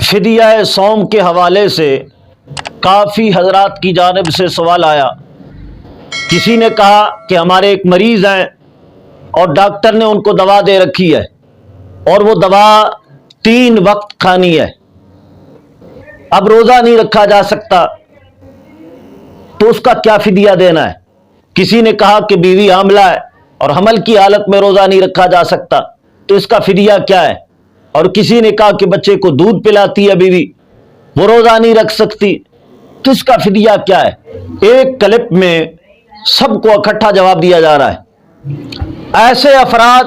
فدیہ صوم کے حوالے سے کافی حضرات کی جانب سے سوال آیا۔ کسی نے کہا کہ ہمارے ایک مریض ہیں اور ڈاکٹر نے ان کو دوا دے رکھی ہے اور وہ دوا 3 وقت کھانی ہے، اب روزہ نہیں رکھا جا سکتا، تو اس کا کیا فدیہ دینا ہے؟ کسی نے کہا کہ بیوی حاملہ ہے اور حمل کی حالت میں روزہ نہیں رکھا جا سکتا، تو اس کا فدیہ کیا ہے؟ اور کسی نے کہا کہ بچے کو دودھ پلاتی ہے بیوی، وہ روزہ نہیں رکھ سکتی، تو اس کا فدیہ کیا ہے؟ ایک کلپ میں سب کو اکٹھا جواب دیا جا رہا ہے۔ ایسے افراد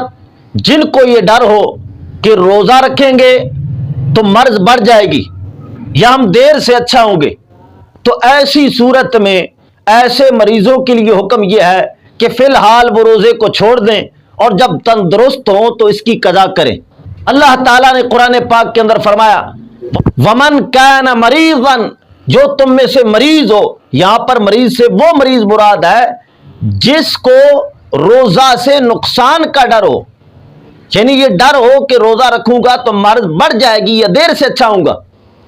جن کو یہ ڈر ہو کہ روزہ رکھیں گے تو مرض بڑھ جائے گی یا ہم دیر سے اچھا ہوں گے، تو ایسی صورت میں ایسے مریضوں کے لیے حکم یہ ہے کہ فی الحال وہ روزے کو چھوڑ دیں اور جب تندرست ہوں تو اس کی قضا کریں۔ اللہ تعالیٰ نے قرآن پاک کے اندر فرمایا وَمَنْ كَانَ مَرِيضًا، جو تم میں سے مریض ہو، یہاں پر مریض سے وہ مریض مراد ہے جس کو روزہ سے نقصان کا ڈر ہو، یعنی یہ ڈر ہو کہ روزہ رکھوں گا تو مرض بڑھ جائے گی یا دیر سے اچھا ہوں گا،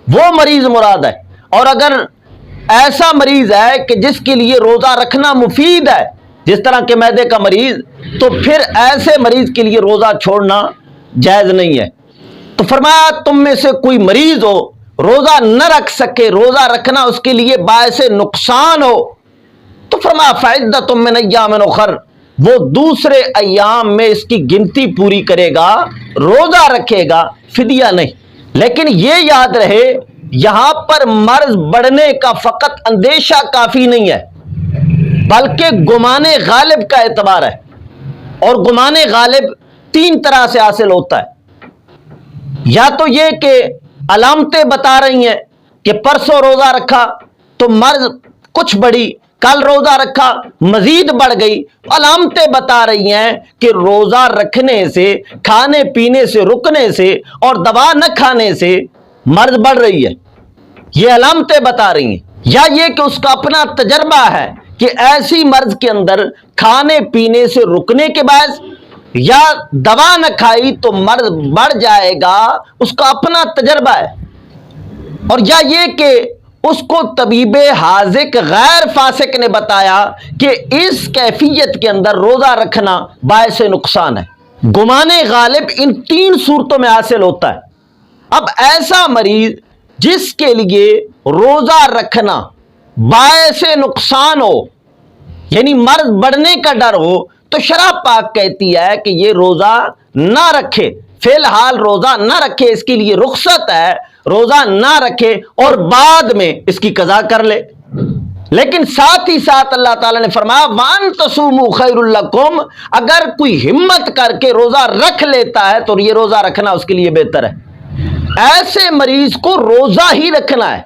وہ مریض مراد ہے۔ اور اگر ایسا مریض ہے کہ جس کے لیے روزہ رکھنا مفید ہے، جس طرح کہ معدے کا مریض، تو پھر ایسے مریض کے لیے روزہ چھوڑنا جائز نہیں ہے۔ تو فرمایا تم میں سے کوئی مریض ہو روزہ نہ رکھ سکے، روزہ رکھنا اس کے لیے باعث نقصان ہو، تو فرمایا فعدۃ من ایام اخر، وہ دوسرے ایام میں اس کی گنتی پوری کرے گا، روزہ رکھے گا، فدیہ نہیں۔ لیکن یہ یاد رہے یہاں پر مرض بڑھنے کا فقط اندیشہ کافی نہیں ہے، بلکہ گمان غالب کا اعتبار ہے، اور گمان غالب 3 طرح سے حاصل ہوتا ہے۔ یا تو یہ کہ علامتیں بتا رہی ہیں کہ پرسوں روزہ رکھا تو مرض کچھ بڑھی، کل روزہ رکھا مزید بڑھ گئی، علامتیں بتا رہی ہیں کہ روزہ رکھنے سے، کھانے پینے سے رکنے سے اور دوا نہ کھانے سے مرض بڑھ رہی ہے، یہ علامتیں بتا رہی ہیں۔ یا یہ کہ اس کا اپنا تجربہ ہے کہ ایسی مرض کے اندر کھانے پینے سے رکنے کے باعث یا دوا نہ کھائی تو مرض بڑھ جائے گا، اس کا اپنا تجربہ ہے۔ اور یا یہ کہ اس کو طبیب حاذق غیر فاسق نے بتایا کہ اس کیفیت کے اندر روزہ رکھنا باعث نقصان ہے۔ گمان غالب ان 3 صورتوں میں حاصل ہوتا ہے۔ اب ایسا مریض جس کے لیے روزہ رکھنا باعث نقصان ہو، یعنی مرض بڑھنے کا ڈر ہو، تو شرع پاک کہتی ہے کہ یہ روزہ نہ رکھے، فی الحال روزہ نہ رکھے، اس کے لیے رخصت ہے، روزہ نہ رکھے اور بعد میں اس کی قضا کر لے۔ لیکن ساتھ ہی ساتھ اللہ تعالیٰ نے فرمایا وَأَن تَصُومُوا خَيْرٌ لَكُمْ، اگر کوئی ہمت کر کے روزہ رکھ لیتا ہے تو یہ روزہ رکھنا اس کے لیے بہتر ہے۔ ایسے مریض کو روزہ ہی رکھنا ہے،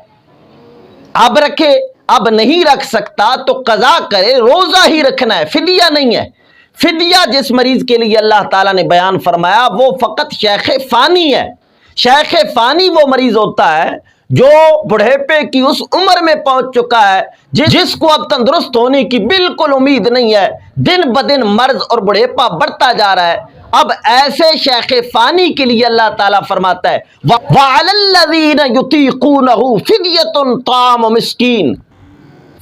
اب رکھے، اب نہیں رکھ سکتا تو قضا کرے، روزہ ہی رکھنا ہے، فدیہ نہیں ہے۔ فدیہ جس مریض کے لیے اللہ تعالیٰ نے بیان فرمایا وہ فقط شیخ فانی ہے۔ شیخ فانی وہ مریض ہوتا ہے جو بڑھیپے کی اس عمر میں پہنچ چکا ہے جس کو اب تندرست ہونے کی بالکل امید نہیں ہے، دن بدن مرض اور بڑھیپا بڑھتا جا رہا ہے۔ اب ایسے شیخ فانی کے لیے اللہ تعالیٰ فرماتا ہے وَعَلَى الَّذِينَ يُطِيقُونَهُ فِدْيَةٌ طَعَامُ مِسْكِينٍ،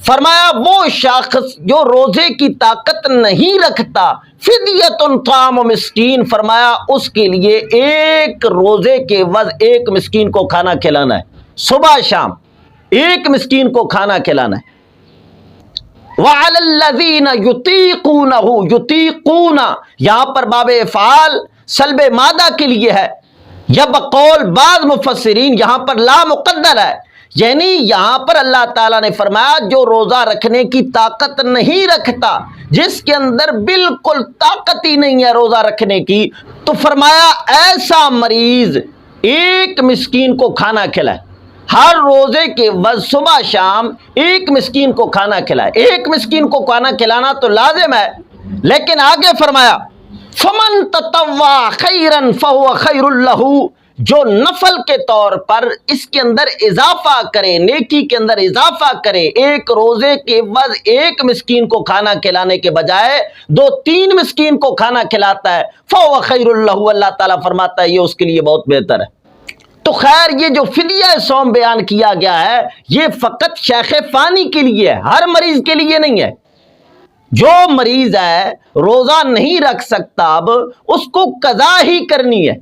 فرمایا وہ شخص جو روزے کی طاقت نہیں رکھتا، فدیۃ طعام مسکین، فرمایا اس کے لیے ایک روزے کے عوض 1 مسکین کو کھانا کھلانا ہے، صبح شام 1 مسکین کو کھانا کھلانا ہے۔ وَعَلَى الَّذِينَ يُطِيقُونَهُ، یطیقون یہاں پر باب افعال سلب مادہ کے لیے ہے، یا بقول بعض مفسرین یہاں پر لا مقدر ہے، یعنی یہاں پر اللہ تعالیٰ نے فرمایا جو روزہ رکھنے کی طاقت نہیں رکھتا، جس کے اندر بالکل طاقت ہی نہیں ہے روزہ رکھنے کی، تو فرمایا ایسا مریض 1 مسکین کو کھانا کھلائے، ہر روزے کے بعد صبح شام 1 مسکین کو کھانا کھلائے۔ 1 مسکین کو کھانا کھلانا تو لازم ہے، لیکن آگے فرمایا فَمَن تَطَوَّعَ خَيْرًا فَهُوَ خَيْرٌ لَهُ، جو نفل کے طور پر اس کے اندر اضافہ کرے، نیکی کے اندر اضافہ کرے، 1 روزے کے عوض 1 مسکین کو کھانا کھلانے کے بجائے 2-3 مسکین کو کھانا کھلاتا ہے، فَهُوَ خَيْرٌ لَهُ، اللہ تعالیٰ فرماتا ہے یہ اس کے لیے بہت بہتر ہے۔ تو خیر یہ جو فدیہ صوم بیان کیا گیا ہے یہ فقط شیخ فانی کے لیے ہے، ہر مریض کے لیے نہیں ہے۔ جو مریض ہے روزہ نہیں رکھ سکتا اب اس کو قضا ہی کرنی ہے،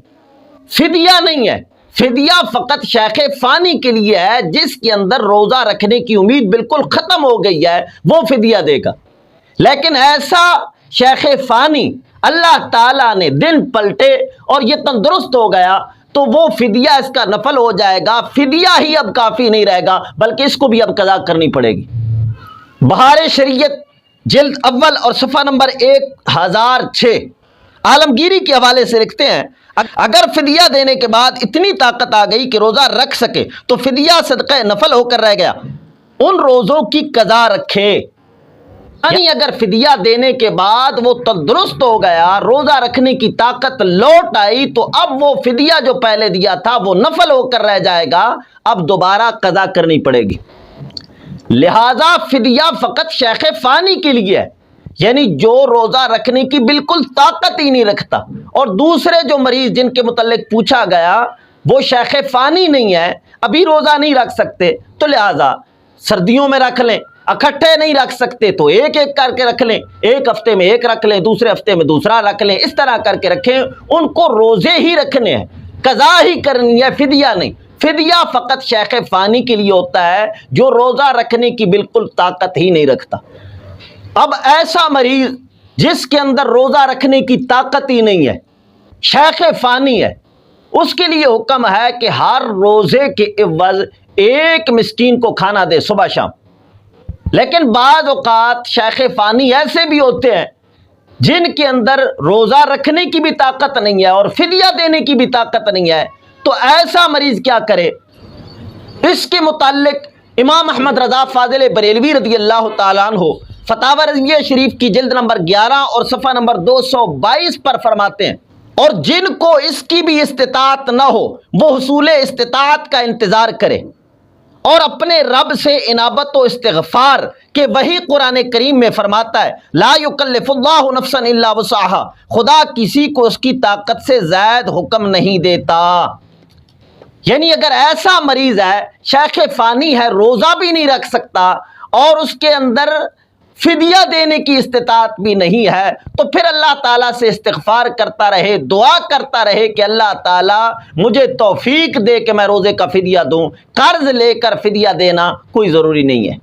فدیہ نہیں ہے۔ فدیہ فقط شیخ فانی کے لیے ہے، جس کے اندر روزہ رکھنے کی امید بالکل ختم ہو گئی ہے وہ فدیہ دے گا۔ لیکن ایسا شیخ فانی اللہ تعالیٰ نے دن پلٹے اور یہ تندرست ہو گیا تو وہ فدیہ اس کا نفل ہو جائے گا، فدیہ ہی اب کافی نہیں رہے گا بلکہ اس کو بھی اب قضا کرنی پڑے گی۔ بہار شریعت جلد اول اور صفحہ نمبر 1006 عالمگیری کے حوالے سے لکھتے ہیں اگر فدیہ دینے کے بعد اتنی طاقت آ گئی کہ روزہ رکھ سکے تو فدیہ صدقہ نفل ہو کر رہ گیا، ان روزوں کی قضا رکھے۔ یعنی اگر فدیہ دینے کے بعد وہ تندرست ہو گیا، روزہ رکھنے کی طاقت لوٹ آئی تو اب وہ فدیہ جو پہلے دیا تھا وہ نفل ہو کر رہ جائے گا، اب دوبارہ قضا کرنی پڑے گی۔ لہذا فدیہ فقط شیخ فانی کے لیے ہے، یعنی جو روزہ رکھنے کی بالکل طاقت ہی نہیں رکھتا، اور دوسرے جو مریض جن کے متعلق پوچھا گیا وہ شیخ فانی نہیں ہے، ابھی روزہ نہیں رکھ سکتے، تو لہذا سردیوں میں رکھ لیں، اکٹھے نہیں رکھ سکتے تو ایک ایک کر کے رکھ لیں، ایک ہفتے میں ایک رکھ لیں، دوسرے ہفتے میں دوسرا رکھ لیں، اس طرح کر کے رکھیں۔ ان کو روزے ہی رکھنے ہیں، قضا ہی کرنی ہے، فدیہ نہیں۔ فدیہ فقط شیخ فانی کے لیے ہوتا ہے جو روزہ رکھنے کی بالکل طاقت ہی نہیں رکھتا۔ اب ایسا مریض جس کے اندر روزہ رکھنے کی طاقت ہی نہیں ہے، شیخ فانی ہے، اس کے لیے حکم ہے کہ ہر روزے کے عوض ایک مسکین کو کھانا دے صبح شام۔ لیکن بعض اوقات شیخ فانی ایسے بھی ہوتے ہیں جن کے اندر روزہ رکھنے کی بھی طاقت نہیں ہے اور فدیہ دینے کی بھی طاقت نہیں ہے، تو ایسا مریض کیا کرے؟ اس کے متعلق امام احمد رضا فاضل بریلوی رضی اللہ تعالیٰ عنہ فتاوی رضویہ شریف کی جلد نمبر 11 اور صفحہ نمبر 222 پر فرماتے ہیں، اور جن کو اس کی بھی استطاعت نہ ہو وہ حصول استطاعت کا انتظار کرے اور اپنے رب سے انابت و استغفار کہ وہی قرآن کریم میں فرماتا ہے لا یکلف اللہ نفسا الا وسعها، خدا کسی کو اس کی طاقت سے زائد حکم نہیں دیتا۔ یعنی اگر ایسا مریض ہے، شیخ فانی ہے، روزہ بھی نہیں رکھ سکتا اور اس کے اندر فدیہ دینے کی استطاعت بھی نہیں ہے، تو پھر اللہ تعالیٰ سے استغفار کرتا رہے، دعا کرتا رہے کہ اللہ تعالیٰ مجھے توفیق دے کہ میں روزے کا فدیہ دوں۔ قرض لے کر فدیہ دینا کوئی ضروری نہیں ہے۔